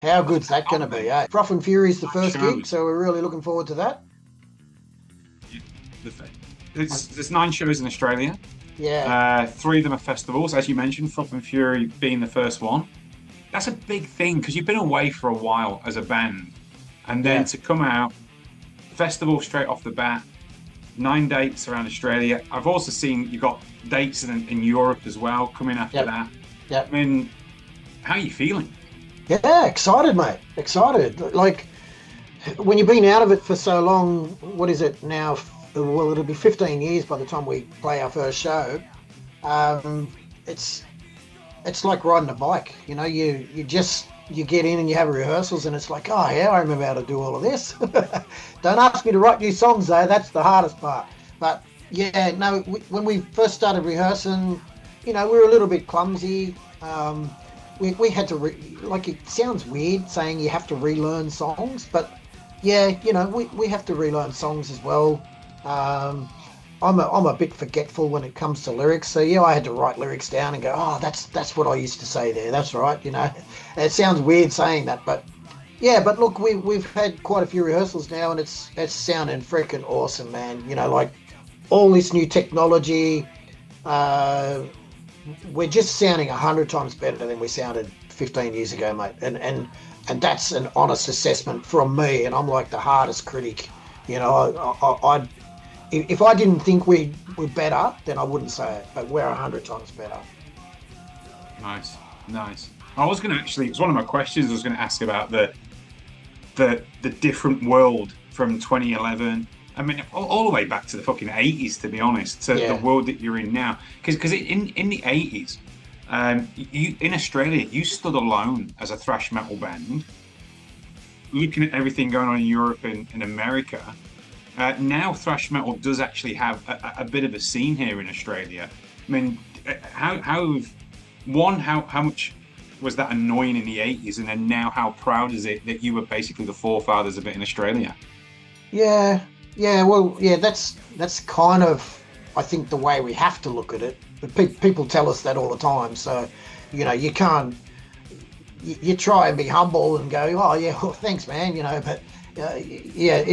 How good's that going to be, eh? Froth and Fury is the first gig, Shows. so we're really looking forward to that. There's 9 shows in Australia. Yeah. 3 of them are festivals, as you mentioned, Froth and Fury being the first one. That's a big thing because you've been away for a while as a band, and then to come out, festival straight off the bat, 9 dates around Australia. I've also seen you've got dates in Europe as well coming after that. Yeah. I mean, how are you feeling? Yeah, excited, mate. Excited. Like, when you've been out of it for so long, what is it now? Well, it'll be 15 years by the time we play our first show. It's like riding a bike. You know, you get in and you have rehearsals and it's like, oh yeah, I remember how to do all of this. Don't ask me to write new songs though, that's the hardest part. But yeah, no, when we first started rehearsing, you know, we were a little bit clumsy. We had to, like, it sounds weird saying you have to relearn songs, but yeah, you know, we have to relearn songs as well. I'm a bit forgetful when it comes to lyrics, so yeah, I had to write lyrics down and go, oh, that's what I used to say there. That's right, you know. It sounds weird saying that, but yeah. But look, we've had quite a few rehearsals now, and it's sounding freaking awesome, man. You know, like all this new technology. We're just sounding 100 times better than we sounded 15 years ago, mate. And that's an honest assessment from me, and I'm like the hardest critic. You know, if I didn't think we were better, then I wouldn't say it, but we're 100 times better. Nice. I was going to actually, it's one of my questions I was going to ask about the different world from 2011. I mean, all the way back to the fucking 80s, to be honest, to the world that you're in now. Because in the 80s, you in Australia, you stood alone as a thrash metal band, looking at everything going on in Europe and in America. Now thrash metal does actually have a bit of a scene here in Australia. I mean, how much was that annoying in the 80s, and then now how proud is it that you were basically the forefathers of it in Australia? Yeah, well, yeah, that's kind of, I think, the way we have to look at it. But people tell us that all the time, so, you know, you can't, you try and be humble and go, oh yeah, well, thanks, man, you know, but yeah,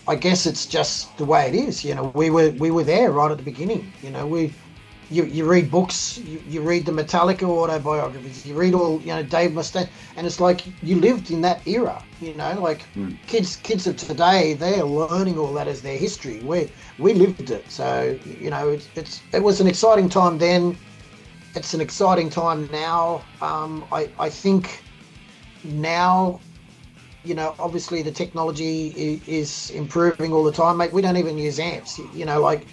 I guess it's just the way it is. You know, we were there right at the beginning. You know, you read books, you read the Metallica autobiographies, you read all, you know, Dave Mustaine, and it's like you lived in that era. You know, like kids of today, they're learning all that as their history. We lived it, so you know, it was an exciting time then. It's an exciting time now. I think now, you know, obviously the technology is improving all the time, mate. We don't even use amps. You know, like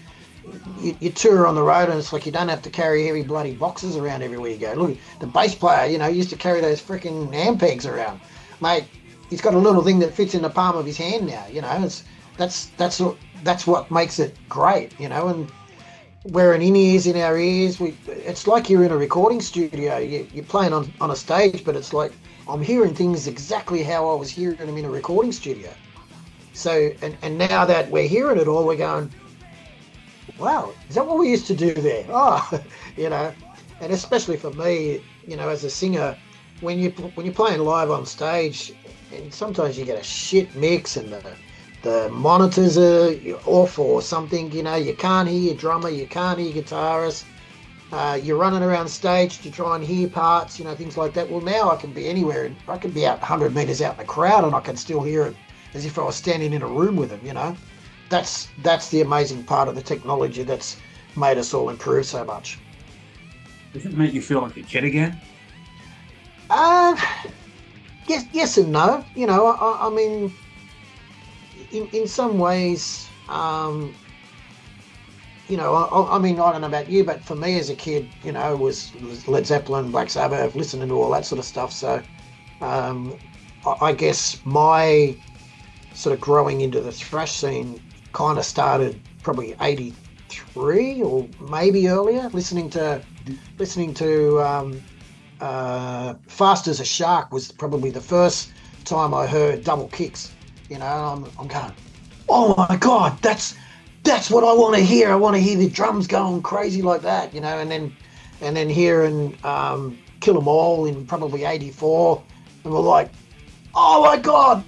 you tour on the road and it's like you don't have to carry heavy bloody boxes around everywhere you go. Look, the bass player, you know, used to carry those freaking amp pegs around, mate. He's got a little thing that fits in the palm of his hand now. You know, that's what makes it great. You know, and wearing in-ears in our ears, it's like you're in a recording studio. You're playing on a stage, but it's like I'm hearing things exactly how I was hearing them in a recording studio. So, and now that we're hearing it all, we're going, wow, is that what we used to do there? Oh, you know, and especially for me, you know, as a singer, when you're playing live on stage, and sometimes you get a shit mix and the monitors are off or something, you know, you can't hear your drummer, you can't hear your guitarist. You're running around stage to try and hear parts, you know, things like that. Well, now I can be anywhere. I can be out 100 metres out in the crowd and I can still hear it as if I was standing in a room with them, you know. That's the amazing part of the technology that's made us all improve so much. Does it make you feel like a kid again? Yes and no. You know, I mean, in some ways, you know, I mean, I don't know about you, but for me as a kid, you know, it was Led Zeppelin, Black Sabbath, listening to all that sort of stuff. So I guess my sort of growing into the thrash scene kind of started probably 83 or maybe earlier, listening to Fast as a Shark was probably the first time I heard double kicks. You know, I'm going, oh my God, that's what I want to hear. I want to hear the drums going crazy like that, you know. And then hearing Kill 'Em All in probably 84, and we're like, oh my God,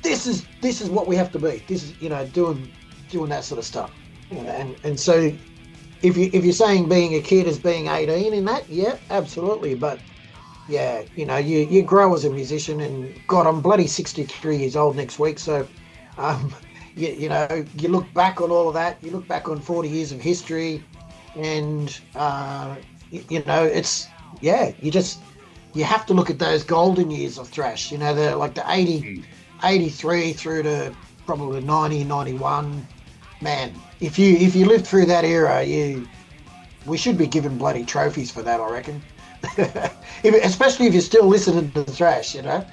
this is what we have to be. This is, doing that sort of stuff. And so if you're saying being a kid is being 18 in that, yeah, absolutely. But yeah, you grow as a musician, and God, I'm bloody 63 years old next week. So, you look back on all of that, you look back on 40 years of history, and, it's, yeah, you have to look at those golden years of thrash, the like the 83 through to probably 90, 91. Man, if you lived through that era, we should be given bloody trophies for that, I reckon. Especially if you're still listening to the thrash, Yeah.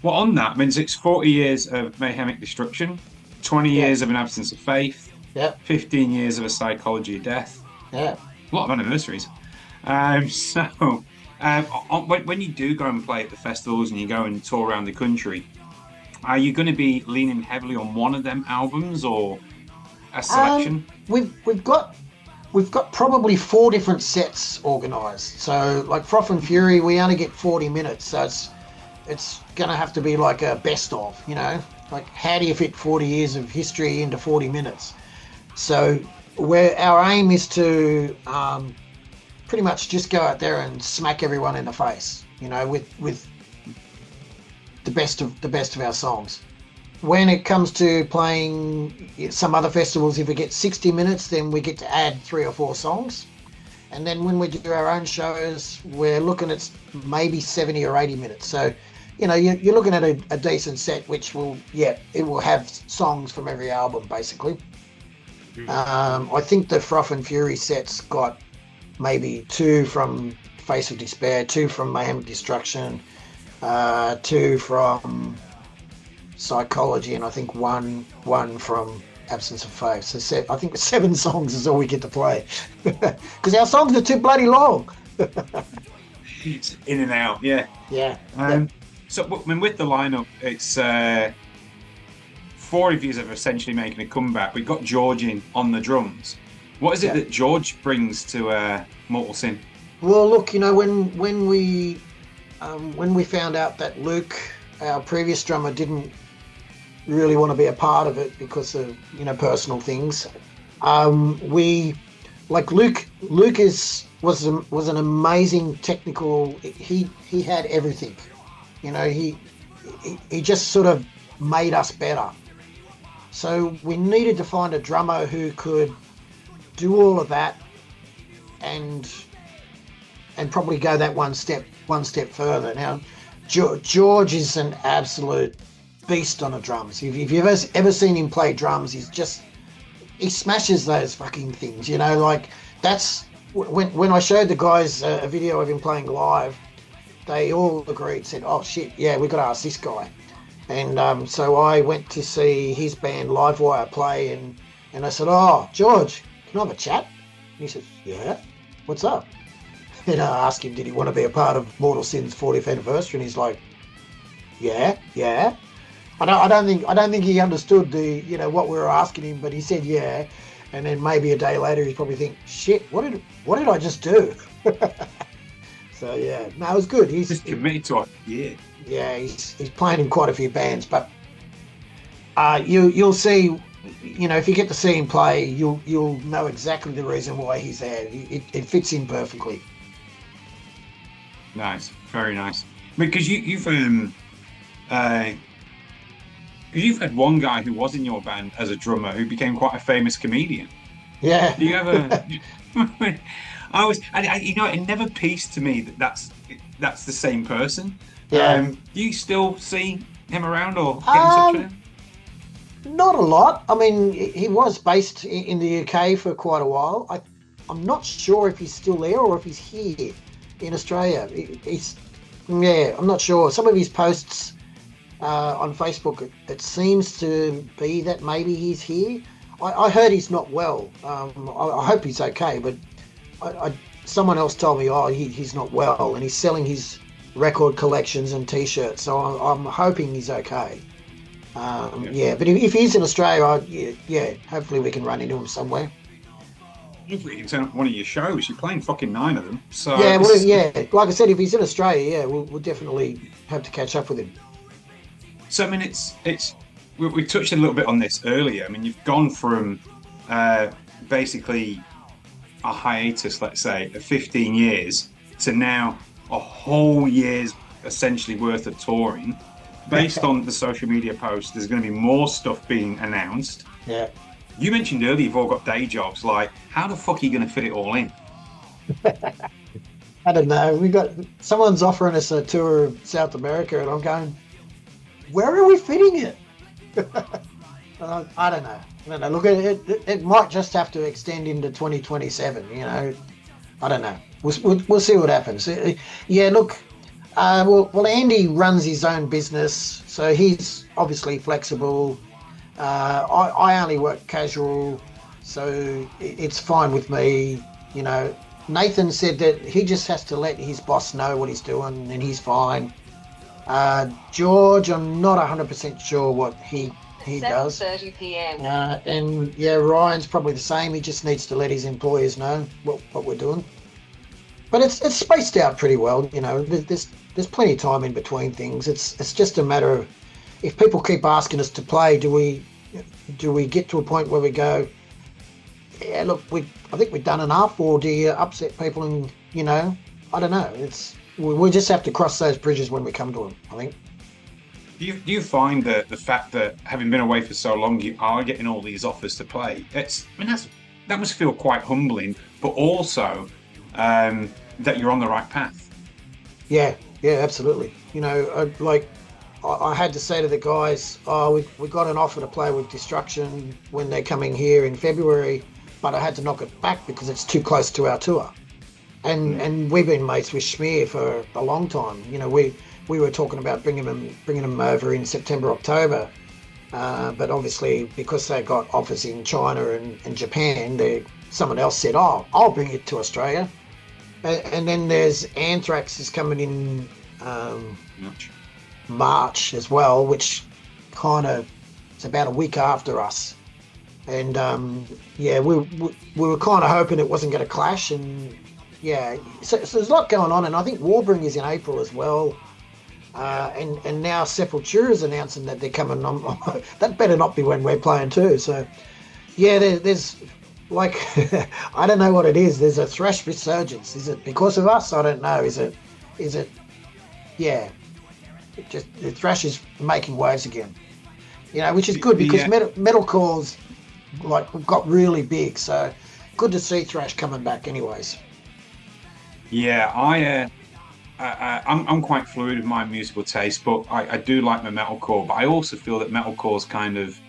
Well, on that means it's 40 years of mayhemic destruction, 20 years of an absence of faith, 15 years of a psychology of death. Yeah. A lot of anniversaries. When you do go and play at the festivals and you go and tour around the country, are you going to be leaning heavily on one of them albums or a selection? We've got probably 4 different sets organised. So like Froth and Fury, we only get 40 minutes, so it's going to have to be like a best of, like how do you fit 40 years of history into 40 minutes? So our aim is to pretty much just go out there and smack everyone in the face, with the best of our songs. When it comes to playing some other festivals, if we get 60 minutes, then we get to add 3 or 4 songs. And then when we do our own shows, we're looking at maybe 70 or 80 minutes. So, you're looking at a decent set, which it will have songs from every album, basically. I think the Froth and Fury set's got maybe 2 from Face of Despair, 2 from Mayhemic Destruction, 2 from Psychology, and I think one from Absence of Faith. So I think 7 songs is all we get to play, because our songs are too bloody long. It's in and out, yeah. So with the lineup, it's 4 of you have essentially making a comeback. We've got George in on the drums. What is it that George brings to Mortal Sin? Well, look, when we found out that Luke, our previous drummer, didn't really want to be a part of it because of personal things, Luke was an amazing technical. He had everything, he just sort of made us better. So we needed to find a drummer who could do all of that and probably go that one step further. Now, George is an absolute beast on the drums. If you've ever seen him play drums, he smashes those fucking things. Like that's when I showed the guys a video of him playing live, they all agreed, said, "Oh shit, yeah, we got to ask this guy." And so I went to see his band Livewire play, and I said, "Oh, George, can I have a chat?" And he says, "Yeah, what's up?" And I asked him, did he want to be a part of Mortal Sin's 40th anniversary? And he's like, yeah. I don't think he understood what we were asking him, but he said yeah. And then maybe a day later, he's probably think, shit, what did I just do? So yeah, no, it was good. He's just committed to it. Yeah. Yeah, he's playing in quite a few bands, but you'll see. If you get to see him play, you'll know exactly the reason why he's there. It fits in perfectly. Nice, very nice. Because you've had one guy who was in your band as a drummer who became quite a famous comedian. Yeah. Do you ever? It never pieced to me that's the same person. Yeah. Do you still see him around or get in touch with him? Not a lot. I mean, he was based in the UK for quite a while. I'm not sure if he's still there or if he's here in Australia. I'm not sure. Some of his posts on Facebook, it seems to be that maybe he's here. I heard he's not well. I hope he's okay, but someone else told me, he's not well, and he's selling his record collections and T-shirts, so I'm hoping he's okay. But if he's in Australia, hopefully we can run into him somewhere. Hopefully you can turn up one of your shows. You're playing fucking 9 of them. So yeah, well, yeah. Like I said, if he's in Australia, yeah, we'll definitely have to catch up with him. So I mean, we touched a little bit on this earlier. I mean, you've gone from basically a hiatus, let's say, of 15 years to now a whole year's essentially worth of touring. Based on the social media posts, there's going to be more stuff being announced. Yeah. You mentioned earlier you've all got day jobs. Like, how the fuck are you going to fit it all in? I don't know. Someone's offering us a tour of South America, and I'm going, where are we fitting it? I don't know. Look, it might just have to extend into 2027. You know, I don't know. We'll see what happens. Yeah, look. Well, Andy runs his own business, so he's obviously flexible. I only work casual, so it's fine with me. You know, Nathan said that he just has to let his boss know what he's doing, and he's fine. George, I'm not 100% sure what he does. 7:30 p.m. And yeah, Ryan's probably the same. He just needs to let his employers know what we're doing. But it's spaced out pretty well. You know, there's plenty of time in between things. It's just a matter of, if people keep asking us to play, do we get to a point where we go, yeah, look, I think we've done enough, or do you upset people? And you know, I don't know. We just have to cross those bridges when we come to them, I think. Do you find that the fact that having been away for so long, you are getting all these offers to play? That must feel quite humbling, but also that you're on the right path. Yeah, absolutely. You know, I had to say to the guys, we got an offer to play with Destruction when they're coming here in February, but I had to knock it back because it's too close to our tour. And we've been mates with 𝗙𝗵𝗁 for a long time. You know, we were talking about bringing them over in September, October, but obviously because they got offers in China and Japan, someone else said, I'll bring it to Australia. And then there's Anthrax is coming in March as well, which it's about a week after us. And yeah, we were kind of hoping it wasn't going to clash. And yeah, so there's a lot going on. And I think Warbring is in April as well. And now 𝗙𝗵𝗁𝗃 is announcing that they're coming on. That better not be when we're playing too. So yeah, there's like, I don't know what it is. There's a thrash resurgence. Is it because of us? I don't know. Is it? Yeah. Just the thrash is making waves again. You know, which is good because metalcore's like got really big. So good to see thrash coming back. Anyways. Yeah, I'm quite fluid with my musical taste, but I do like my metalcore. But I also feel that metalcore's kind of,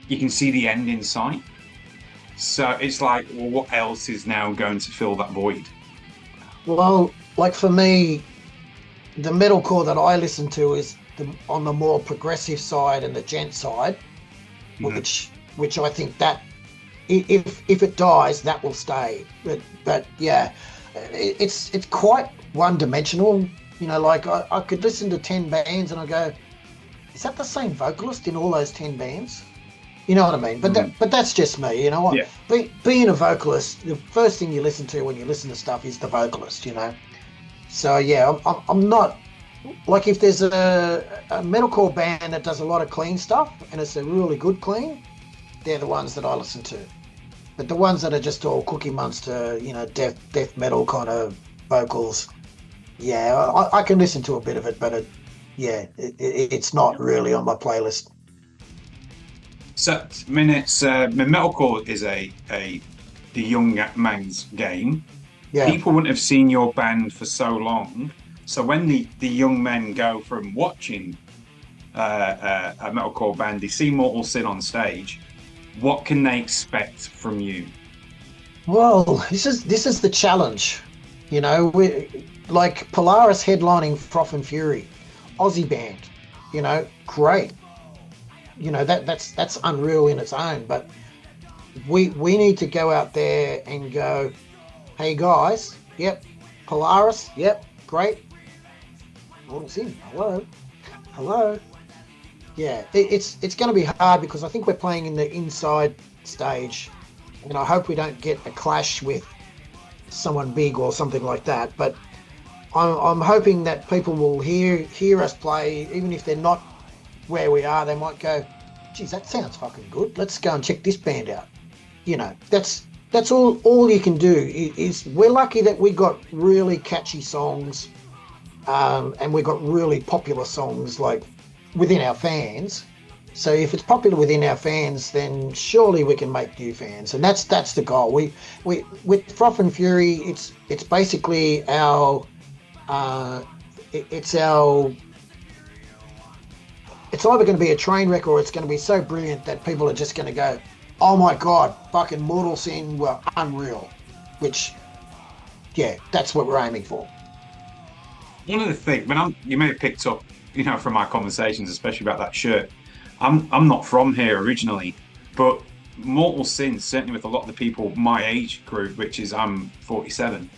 you can see the end in sight. So it's like, well, what else is now going to fill that void? Well, like for me, the metalcore that I listen to is on the more progressive side and the gent side, which I think that if it dies, that will stay. But yeah, it's quite one-dimensional. You know, like I could listen to 10 bands and I go, is that the same vocalist in all those 10 bands? You know what I mean? But that's just me, you know. Yeah. Being a vocalist, the first thing you listen to when you listen to stuff is the vocalist, you know. So yeah, I'm not, like, if there's a metalcore band that does a lot of clean stuff and it's a really good clean, they're the ones that I listen to. But the ones that are just all Cookie Monster, you know, death metal kind of vocals, yeah, I can listen to a bit of it, but it's not really on my playlist. So, I mean, metalcore is the young man's game. Yeah. People wouldn't have seen your band for so long. So when the young men go from watching a metalcore band, they see Mortal Sin on stage, what can they expect from you? Well, this is the challenge. You know, we like Polaris headlining Froth and Fury, Aussie band. You know, great. You know, that's unreal in its own, but we need to go out there and go, hey guys, yep, Polaris, yep, great. Mortal Sin, hello. Yeah, it's going to be hard because I think we're playing in the inside stage, and I hope we don't get a clash with someone big or something like that. But I'm hoping that people will hear us play, even if they're not where we are. They might go, geez, that sounds fucking good. Let's go and check this band out. You know, that's all you can do. Is we're lucky that we got really catchy songs, and we got really popular songs like within our fans. So if it's popular within our fans, then surely we can make new fans, and that's the goal. We with Froth and Fury, it's basically our it's either going to be a train wreck or it's going to be so brilliant that people are just going to go, oh my god, fucking Mortal Sin were unreal. Which, yeah, that's what we're aiming for. One of the things, you may have picked up, you know, from our conversations, especially about that shirt. I'm not from here originally, but Mortal Sin, certainly with a lot of the people my age group, which is I'm 47,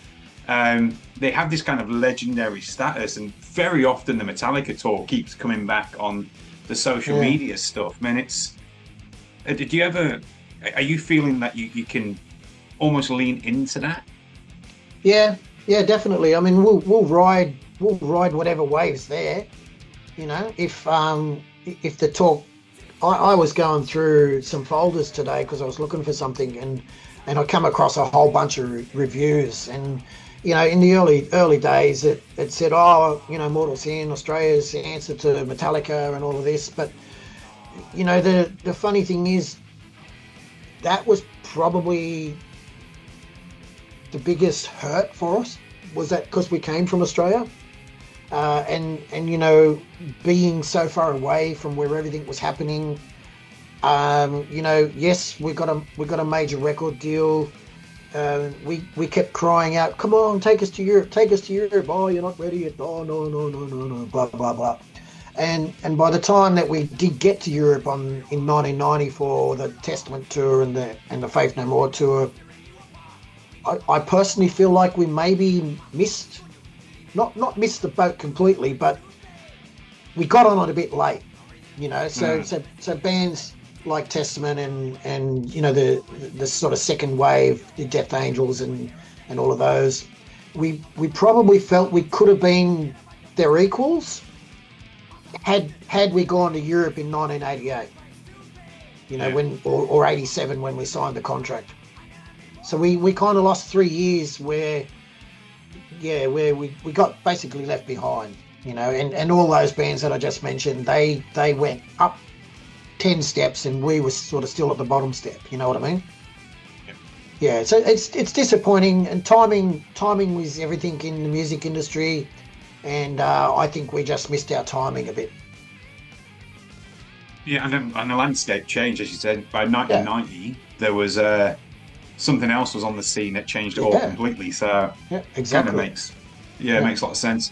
they have this kind of legendary status, and very often the Metallica tour keeps coming back on the social media stuff. Man, it's did you ever, are you feeling that you can almost lean into that? Yeah, definitely. I mean, we'll ride whatever wave's there, you know. If the talk, I was going through some folders today because I was looking for something, and I come across a whole bunch of reviews, and you know, in the early days, it said, oh, you know, Mortal Sin, Australia's the answer to Metallica and all of this. But you know, the funny thing is, that was probably the biggest hurt for us, was that because we came from Australia, and you know, being so far away from where everything was happening. You know, yes, we got a major record deal. We kept crying out, come on, take us to Europe. Oh, you're not ready yet. Oh, no, blah, blah, blah. And by the time that we did get to Europe in 1990 for the Testament tour and the Faith No More tour, I personally feel like we maybe missed, not missed the boat completely, but we got on it a bit late, you know. So bands like Testament and you know, the sort of second wave, the Death Angels and all of those, we probably felt we could have been their equals had we gone to Europe in 1988, you know, when or 87 when we signed the contract. So we kind of lost 3 years where we got basically left behind, you know, and all those bands that I just mentioned, they went up 10 steps and we were sort of still at the bottom step, you know what I mean? Yeah, so it's disappointing, and timing was everything in the music industry, and I think we just missed our timing a bit. Yeah, and the landscape changed, as you said. By 1990, there was something else was on the scene that changed it all completely. So yeah, exactly. It makes a lot of sense.